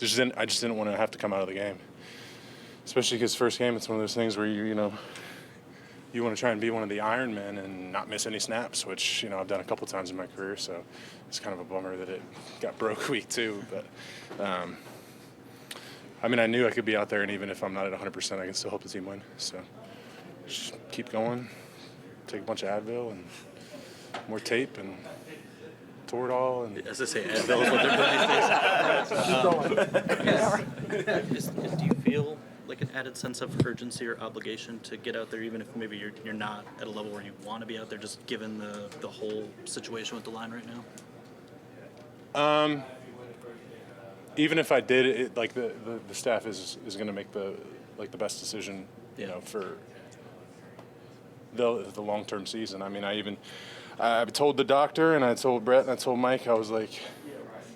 I just didn't want to have to come out of the game, especially because first game it's one of those things where you want to try and be one of the Iron Men and not miss any snaps, which I've done a couple times in my career. So it's kind of a bummer that it got broke week 2. But I knew I could be out there, and even if I'm not at 100%, I can still help the team win. So just keep going, take a bunch of Advil and more tape and Toradol. And as I say, Advil is what they're doing these days. Do you feel like an added sense of urgency or obligation to get out there, even if maybe you're not at a level where you want to be out there, just given the whole situation with the line right now? Even if I did, the staff is going to make the best decision, for the long-term season. I told the doctor and I told Brett and I told Mike, I was like,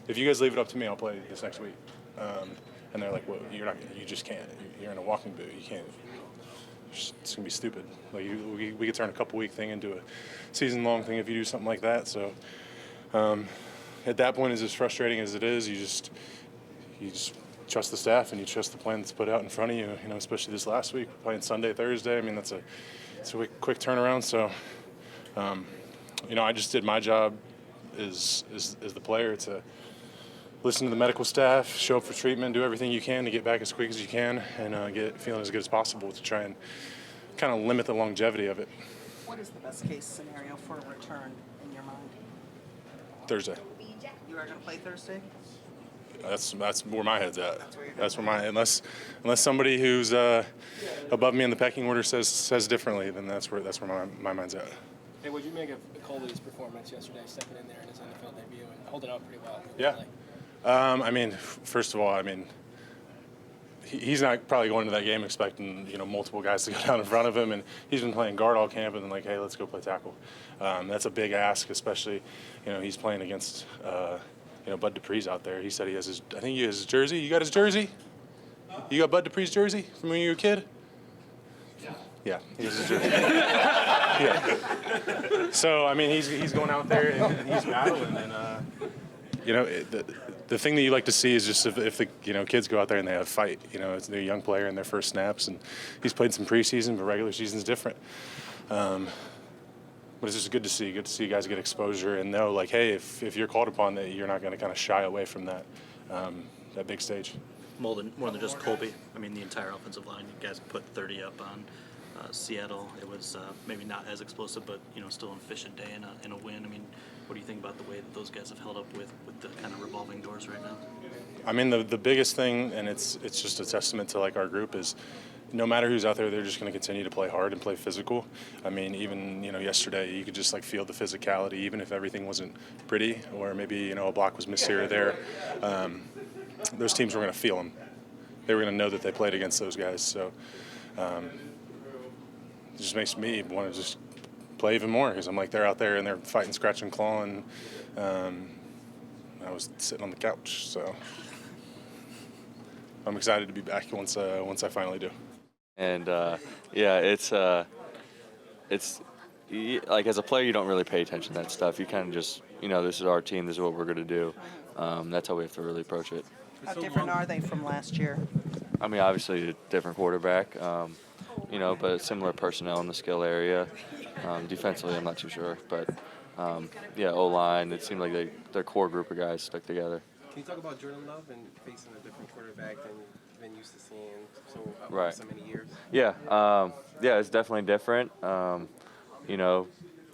if you guys leave it up to me, I'll play this next week. And they're like, well, you just can't. You're in a walking boot. You can't. It's going to be stupid. We could turn a couple-week thing into a season-long thing if you do something like that. So at that point, as frustrating as it is, you just trust the staff and you trust the plan that's put out in front of you, especially this last week. We're playing Sunday, Thursday. It's a quick turnaround. So, I just did my job as the player to listen to the medical staff, show up for treatment, do everything you can to get back as quick as you can and get feeling as good as possible to try and kind of limit the longevity of it. What is the best case scenario for a return in your mind? Thursday. You are going to play Thursday? That's where my head's at. That's where unless somebody who's above me in the pecking order says differently, then that's where my mind's at. Hey, what did you make of Coley's performance yesterday, stepping in there in his NFL debut and holding up pretty well? Yeah. First of all, he's not probably going to that game expecting multiple guys to go down in front of him, and he's been playing guard all camp, and then hey, let's go play tackle. That's a big ask, especially he's playing against Bud Dupree's out there. He said he has his jersey. You got his jersey? You got Bud Dupree's jersey from when you were a kid? Yeah, he has his jersey. Yeah. So he's going out there and he's battling, and the thing that you like to see is just if the kids go out there and they have a fight. It's a young player in their first snaps, and he's played some preseason, but regular season's different. But it's just good to see guys get exposure and know hey, if you're called upon, that you're not going to kind of shy away from that big stage. More than just Colby. The entire offensive line. You guys put 30 up on Seattle. It was maybe not as explosive, but still an efficient day in a win. What do you think about the way that those guys have held up with the kind of revolving doors right now? The biggest thing, and it's just a testament to our group, is no matter who's out there, they're just going to continue to play hard and play physical. Even yesterday, you could just feel the physicality, even if everything wasn't pretty or maybe a block was missed here or there. Those teams were going to feel them. They were going to know that they played against those guys. So it just makes me want to just play even more because I'm they're out there and they're fighting, scratching, clawing. I was sitting on the couch, so I'm excited to be back once I finally do. And it's as a player, you don't really pay attention to that stuff. You kind of just, this is our team, this is what we're going to do. That's how we have to really approach it. How different are they from last year? Obviously a different quarterback, but similar personnel in the skill area. Defensively, I'm not too sure, but O-line, it seemed like their core group of guys stuck together. Can you talk about Jordan Love and facing a different quarterback than you've been used to seeing right. so many years? Yeah, it's definitely different.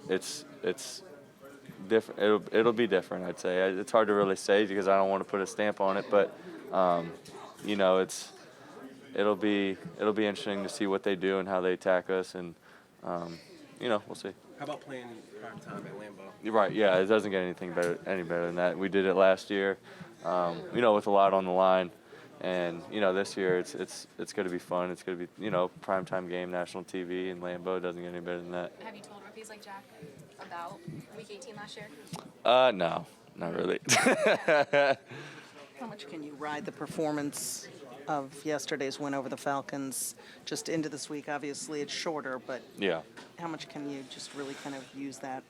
It's different. It'll be different, I'd say. It's hard to really say because I don't want to put a stamp on it, but it'll be interesting to see what they do and how they attack us, and we'll see. How about playing prime time at Lambeau? You're right. Yeah, it doesn't get any better than that. We did it last year, with a lot on the line, and this year it's going to be fun. It's going to be primetime game, national TV, and Lambeau. It doesn't get any better than that. Have you told rookies like Jack about Week 18 last year? No, not really. How much can you ride the performance of yesterday's win over the Falcons just into this week? Obviously, it's shorter, but yeah. How much can you just really kind of use that?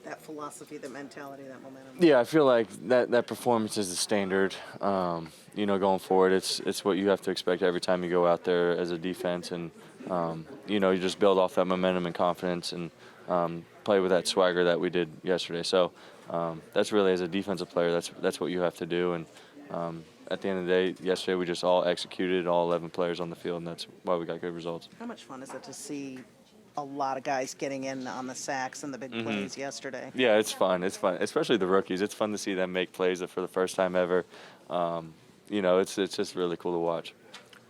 That philosophy, that mentality, that momentum. Yeah, I feel like that performance is the standard. Going forward, it's what you have to expect every time you go out there as a defense, and you just build off that momentum and confidence, and play with that swagger that we did yesterday. So that's really, as a defensive player, that's what you have to do. And at the end of the day, yesterday we just all executed, all 11 players on the field, and that's why we got good results. How much fun is it to see a lot of guys getting in on the sacks and the big plays yesterday? Yeah, it's fun. It's fun, especially the rookies. It's fun to see them make plays for the first time ever. It's just really cool to watch.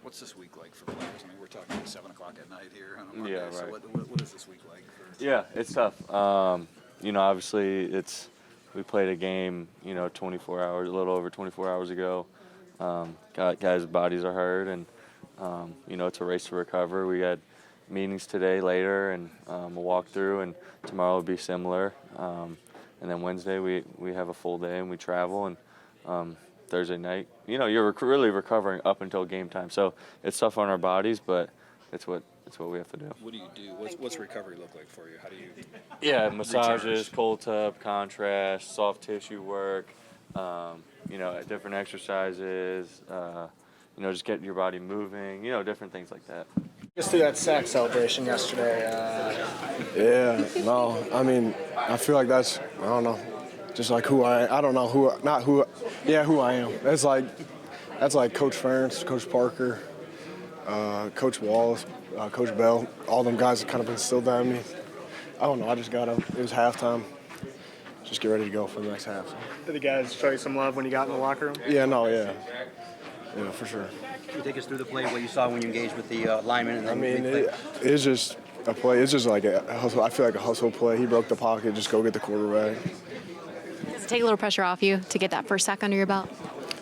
What's this week like for players? I mean, we're talking 7 o'clock at night here on a Monday. Yeah, right. So what is this week like for? Yeah, it's tough. Obviously we played a game, 24 hours, a little over 24 hours ago. Guys' bodies are hurt, and it's a race to recover. We had meetings today later, and a walkthrough, and tomorrow will be similar. And then Wednesday we have a full day and we travel, and Thursday night, you're really recovering up until game time. So it's tough on our bodies, but it's what we have to do. What do you do? What's recovery look like for you? How do you? Yeah, massages, cold tub, contrast, soft tissue work, different exercises, just getting your body moving, different things like that. Just through that sack celebration yesterday. I feel like that's, I don't know, just like who I don't know who, not who, yeah, who I am. That's like Coach Ferentz, Coach Parker, Coach Wallace, Coach Bell, all them guys that kind of instilled that in me. I don't know, I just got up, it was halftime. Just get ready to go for the next half. Did the guys show you some love when you got in the locker room? Yeah, for sure. Can you take us through the play, what you saw when you engaged with the lineman? And then It's just a play. It's just like a hustle. I feel like a hustle play. He broke the pocket. Just go get the quarterback. Does it take a little pressure off you to get that first sack under your belt?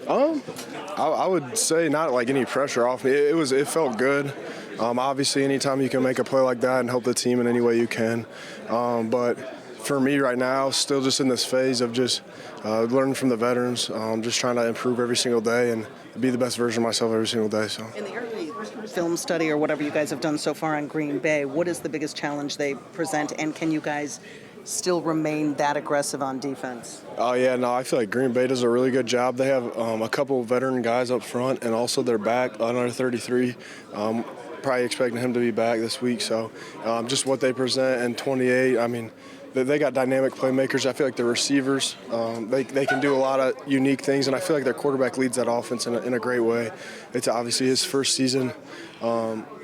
I would say not like any pressure off me. It felt good. Obviously, anytime you can make a play like that and help the team in any way you can. But for me right now, still just in this phase of just learning from the veterans, just trying to improve every single day and be the best version of myself every single day. So. In the early film study or whatever you guys have done so far on Green Bay, what is the biggest challenge they present, and can you guys still remain that aggressive on defense? Oh, yeah, no, I feel like Green Bay does a really good job. They have a couple veteran guys up front, and also their back, another 33. Probably expecting him to be back this week. So just what they present, and 28, they got dynamic playmakers. I feel like the receivers, they can do a lot of unique things, and I feel like their quarterback leads that offense in a great way. It's obviously his first season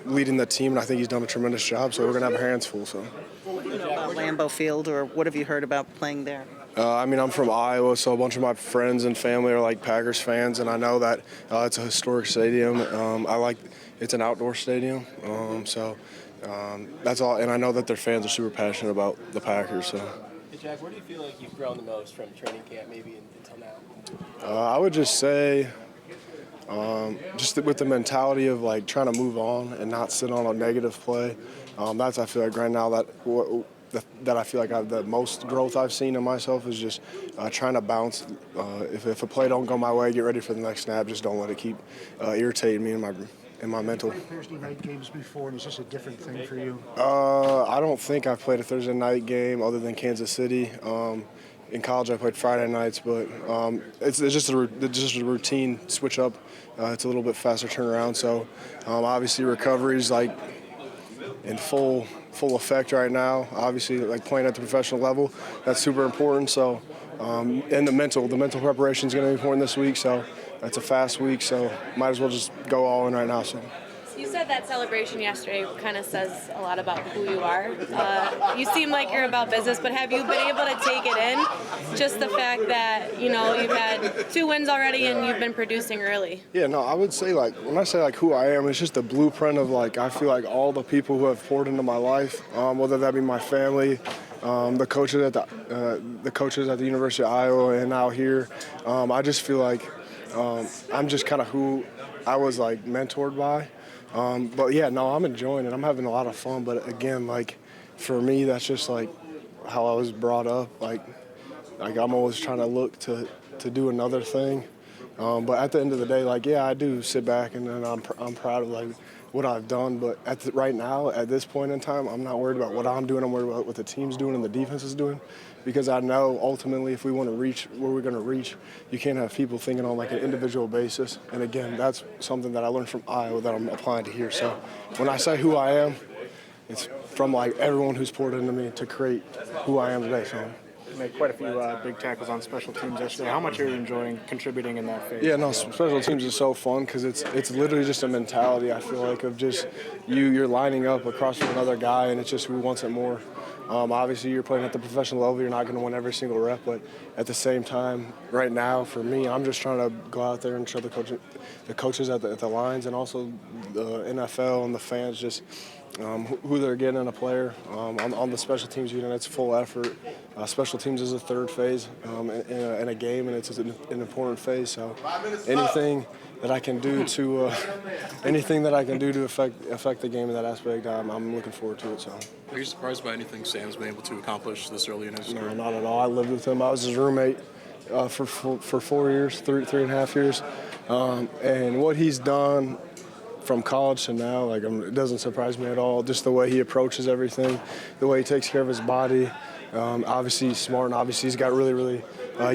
leading the team, and I think he's done a tremendous job, so we're going to have our hands full. So. What do you know about Lambeau Field, or what have you heard about playing there? I'm from Iowa, so a bunch of my friends and family are like Packers fans, and I know that it's a historic stadium. It's an outdoor stadium, that's all. And I know that their fans are super passionate about the Packers. So. Hey Jack, where do you feel like you've grown the most from training camp, maybe until now? I would just say, just with the mentality of like trying to move on and not sit on a negative play. That's, I feel like right now that I feel like the most growth I've seen in myself is just trying to bounce. If a play don't go my way, get ready for the next snap. Just don't let it keep irritating me in my mental. Thursday night games before, and is this a different thing for you? I don't think I've played a Thursday night game other than Kansas City. In college, I played Friday nights, but it's just a routine switch up. It's a little bit faster turnaround. So obviously recovery's like in full effect right now. Obviously, like playing at the professional level, that's super important. So and the mental preparation is going to be important this week. So it's a fast week, so might as well just go all in right now. So. You said that celebration yesterday kind of says a lot about who you are. You seem like you're about business, but have you been able to take it in? Just the fact that, you've had 2 wins already and you've been producing early. Yeah, no, I would say when I say who I am, it's just the blueprint of I feel like all the people who have poured into my life, whether that be my family, the coaches at the University of Iowa and out here. I just feel like I'm just kind of who I was mentored by. But yeah, no, I'm enjoying it. I'm having a lot of fun. But again, for me, that's just how I was brought up. I'm always trying to look to do another thing. But at the end of the day, like, yeah, I do sit back and then I'm proud of like what I've done. But right now, at this point in time, I'm not worried about what I'm doing. I'm worried about what the team's doing and the defense is doing, because I know ultimately if we want to reach where we're going to reach, you can't have people thinking on like an individual basis. And again, that's something that I learned from Iowa that I'm applying to here. So when I say who I am, it's from like everyone who's poured into me to create who I am today. So. You made quite a few big tackles on special teams yesterday. How much are you enjoying contributing in that phase? Yeah, no, special teams is so fun because it's literally just a mentality, I feel like, of just you're lining up across from another guy, and it's just who wants it more. Obviously, you're playing at the professional level. You're not going to win every single rep, but at the same time, right now, for me, I'm just trying to go out there and show the coaches at the lines and also the NFL and the fans just who they're getting in a player. On the special teams unit, it's full effort. Special teams is a third phase in a game, and it's an important phase. So anything that I can do to affect the game in that aspect, I'm looking forward to it. So. Are you surprised by anything Sam's been able to accomplish this early in his career? No, not at all. I lived with him. I was his roommate for 4 years, three and a half years, and what he's done from college to now, like, it doesn't surprise me at all. Just the way he approaches everything, the way he takes care of his body. Obviously he's smart, and obviously he's got really, really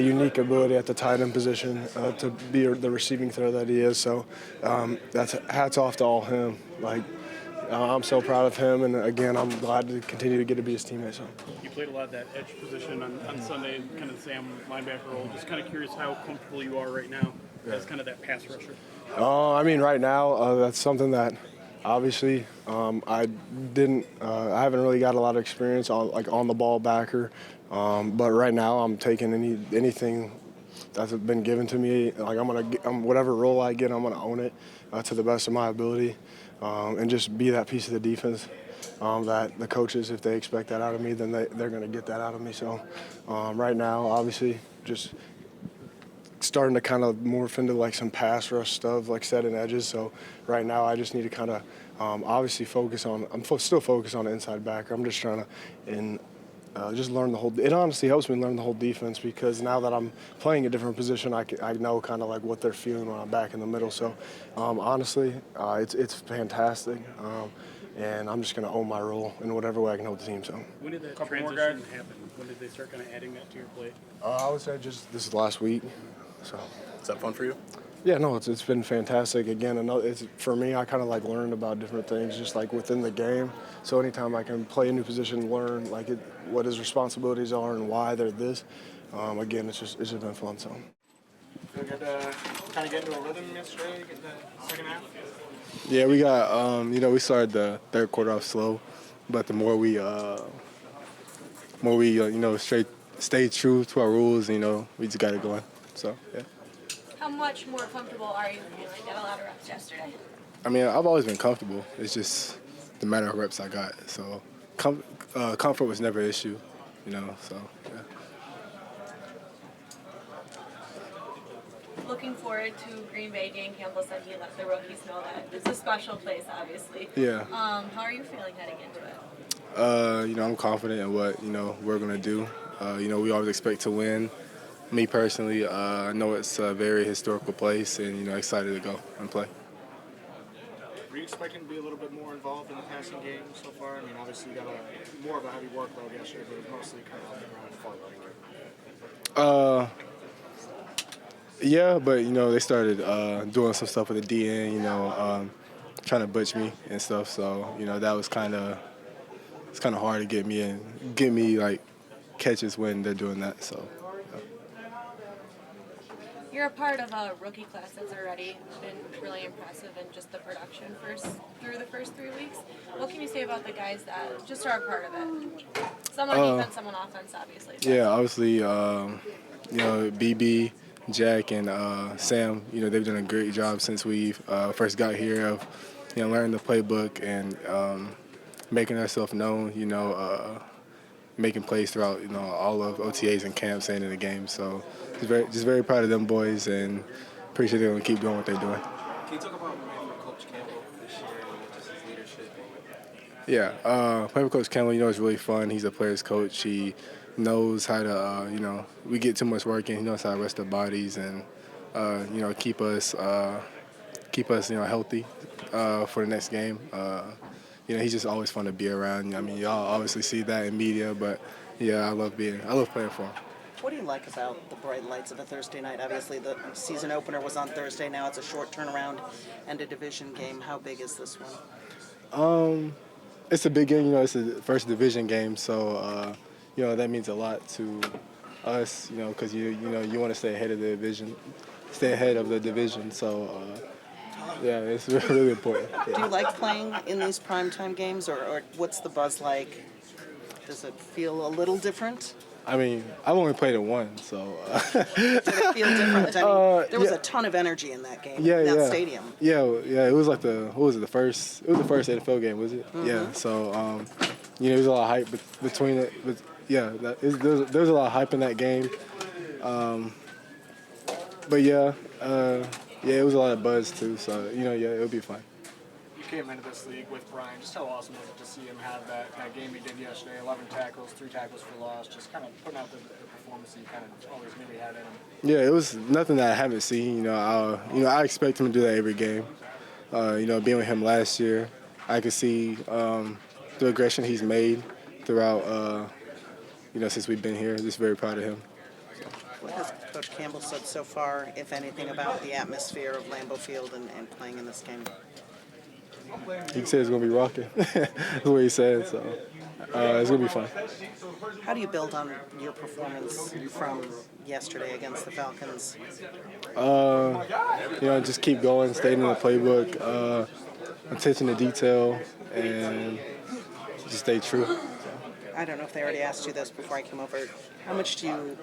unique ability at the tight end position to be the receiving threat that he is. So that's hats off to all him. Like, I'm so proud of him, and again, I'm glad to continue to get to be his teammate. So. You played a lot of that edge position on Sunday, kind of the Sam linebacker role. Just kind of curious how comfortable you are right now as kind of that pass rusher. I mean, right now, that's something that obviously I haven't really got a lot of experience on the ball backer, but right now I'm taking anything that's been given to me. Like, whatever role I get, I'm gonna own it to the best of my ability, and just be that piece of the defense that the coaches, if they expect that out of me, then they're gonna get that out of me. So right now, obviously, just starting to kind of morph into like some pass rush stuff, like setting edges. So right now I just need to kind of obviously focus on. Still focused on the inside backer. I'm just trying to just learn the whole. It honestly helps me learn the whole defense, because now that I'm playing a different position, I know kind of like what they're feeling when I'm back in the middle. So honestly, it's fantastic. And I'm just going to own my role in whatever way I can help the team. So. When did that transition happen? When did they start kind of adding that to your plate? I would say just this last week. So. Is that fun for you? Yeah, no, it's been fantastic. Again, for me, I kind of like learned about different things just like within the game. So anytime I can play a new position, learn like what his responsibilities are and why they're this. Again, it's just been fun. So. Feel good to kind of get into a rhythm yesterday, get the second half? Yeah, we got we started the third quarter off slow, but the more we stay true to our rules, we just got it going. So, yeah. How much more comfortable are you feeling? Got a lot of reps yesterday. I mean, I've always been comfortable. It's just the matter of reps I got. So, comfort was never an issue, so, yeah. Looking forward to Green Bay. Jack Campbell said he let the rookies know that it's a special place, obviously. Yeah. How are you feeling heading into it? I'm confident in what, we're going to do. We always expect to win. Me personally, I know it's a very historical place, and, excited to go and play. Were you expecting to be a little bit more involved in the passing game so far? I mean, obviously you got more of a heavy workload yesterday, but it was mostly kind of on the ground. Yeah, but, they started doing some stuff with the DN, trying to butch me and stuff. So, that was kind of hard to get me like catches when they're doing that. So. You're a part of a rookie class that's already been really impressive in just the production through the first 3 weeks. What can you say about the guys that just are a part of it? Some on defense, some on offense, obviously. Yeah, obviously, BB, Jack, and Sam, they've done a great job since we first got here of, learning the playbook and making ourselves known, making plays throughout, all of OTAs and camps and in the game. So just very proud of them boys, and appreciate them to keep doing what they're doing. Can you talk about playing for Coach Campbell this year and just his leadership? Yeah, playing with Coach Campbell, it's really fun. He's a player's coach. He knows how to, we get too much work in. He knows how to rest our bodies, and keep us healthy for the next game. He's just always fun to be around. I mean, y'all obviously see that in media, but yeah, I love playing for him. What do you like about the bright lights of a Thursday night? Obviously, the season opener was on Thursday. Now it's a short turnaround and a division game. How big is this one? It's a big game. It's the first division game, so that means a lot to us. Because you want to stay ahead of the division. So yeah, it's really important. Do you like playing in these primetime games, or what's the buzz like? Does it feel a little different? I mean, I've only played it once, so. Did it feel different? I mean, there was a ton of energy in that game, that stadium. Yeah. It was like the first NFL game, was it? Mm-hmm. Yeah. So, there was a lot of hype between it. But yeah, there was a lot of hype in that game. But yeah, it was a lot of buzz too. So it'll be fun. You came into this league with Brian. Just how awesome was it to see him have that game he did yesterday? 11 tackles, 3 tackles for loss. Just kind of putting out the performance he kind of always knew he had in him. Yeah, it was nothing that I haven't seen. I expect him to do that every game. Being with him last year, I could see the aggression he's made throughout. Since we've been here, just very proud of him. What has Coach Campbell said so far, if anything, about the atmosphere of Lambeau Field and playing in this game? He said it's going to be rocking. That's what he said, so it's going to be fun. How do you build on your performance from yesterday against the Falcons? Just keep going, stay in the playbook, attention to detail, and just stay true. I don't know if they already asked you this before I came over. How much do you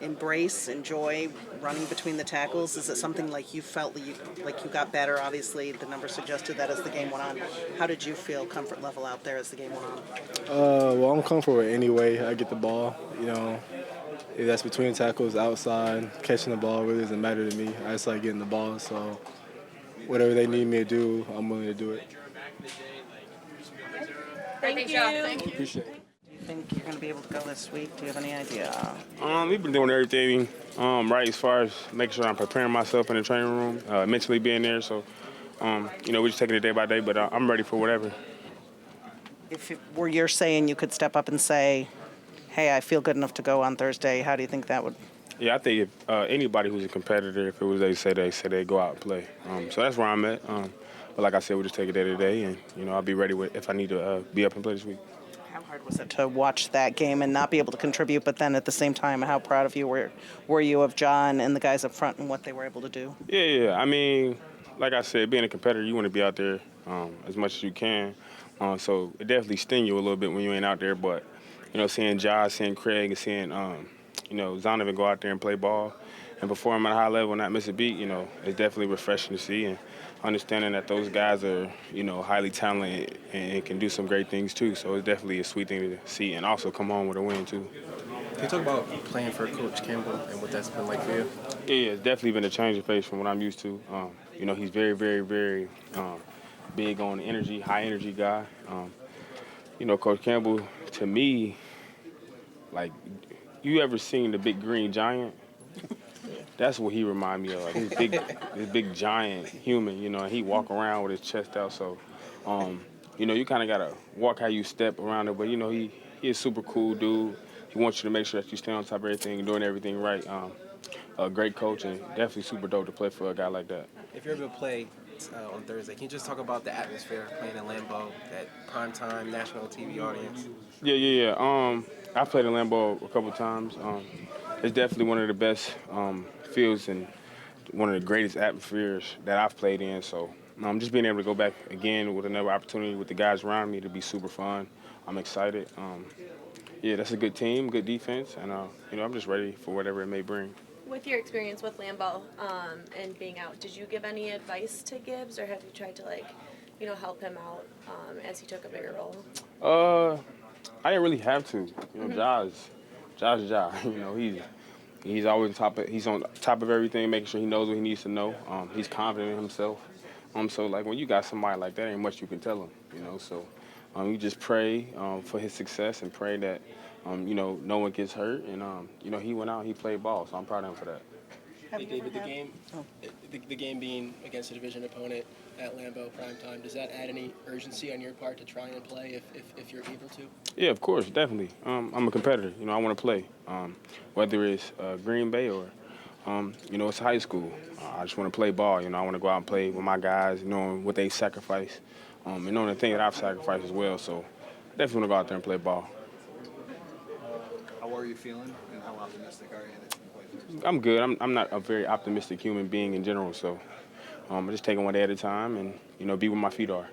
enjoy running between the tackles? Is it something like you felt like you got better? Obviously, the numbers suggested that as the game went on. How did you feel comfort level out there as the game went on? Well, I'm comfortable any way I get the ball. If that's between the tackles, outside, catching the ball really doesn't matter to me. I just like getting the ball, so whatever they need me to do, I'm willing to do it. Thank you. Appreciate it. Do you think you're going to be able to go this week? Do you have any idea? We've been doing everything right as far as making sure I'm preparing myself in the training room, mentally being there. So, we're just taking it day by day, but I'm ready for whatever. If it were your saying you could step up and say, hey, I feel good enough to go on Thursday, how do you think that would? Yeah, I think if anybody who's a competitor, if it was they say they go out and play. So that's where I'm at. But like I said, we'll just take it day to day, and, I'll be ready if I need to be up and play this week. How hard was it to watch that game and not be able to contribute, but then at the same time, how proud of you were you of John and the guys up front and what they were able to do? Yeah. I mean, like I said, being a competitor, you want to be out there as much as you can. So it definitely stings you a little bit when you ain't out there. But, seeing Josh, seeing Craig, and seeing, Zonovan go out there and play ball and perform at a high level and not miss a beat, it's definitely refreshing to see. And understanding that those guys are, highly talented and can do some great things too. So it's definitely a sweet thing to see and also come home with a win too. Can you talk about playing for Coach Campbell and what that's been like for you? Yeah, it's definitely been a change of pace from what I'm used to. He's very, very, very big on energy, high energy guy. Coach Campbell, to me, like, you ever seen the big green giant? That's what he remind me of, like this big giant human, and he walk around with his chest out. So, you kind of got to walk how you step around it. But, he a super cool dude. He wants you to make sure that you stay on top of everything and doing everything right. A great coach and definitely super dope to play for a guy like that. If you're able to play on Thursday, can you just talk about the atmosphere playing in Lambeau, that primetime national TV audience? Yeah. I've played in Lambeau a couple times. It's definitely one of the best fields and one of the greatest atmospheres that I've played in. So just being able to go back again with another opportunity with the guys around me to be super fun. I'm excited. That's a good team, good defense, and I'm just ready for whatever it may bring. With your experience with Lambeau and being out, did you give any advice to Gibbs, or have you tried to help him out as he took a bigger role? I didn't really have to. Josh. He's always he's on top of everything, making sure he knows what he needs to know. He's confident in himself. So like when you got somebody like that, ain't much you can tell him. So you just pray for his success and pray that no one gets hurt. And he went out and he played ball, so I'm proud of him for that. Have Hey, you ever David, the had- game, Oh. the game being against a division opponent at Lambeau primetime, does that add any urgency on your part to try and play if you're able to? Yeah, of course, definitely. I'm a competitor. You know, I want to play. Whether it's Green Bay or, you know, it's high school. I just want to play ball. You know, I want to go out and play with my guys, knowing what they sacrifice, and knowing the thing that I've sacrificed as well. So I definitely want to go out there and play ball. How are you feeling, and how optimistic are you that you can play Thursday? I'm good. I'm not a very optimistic human being in general, so I'm just taking one day at a time and, you know, be where my feet are.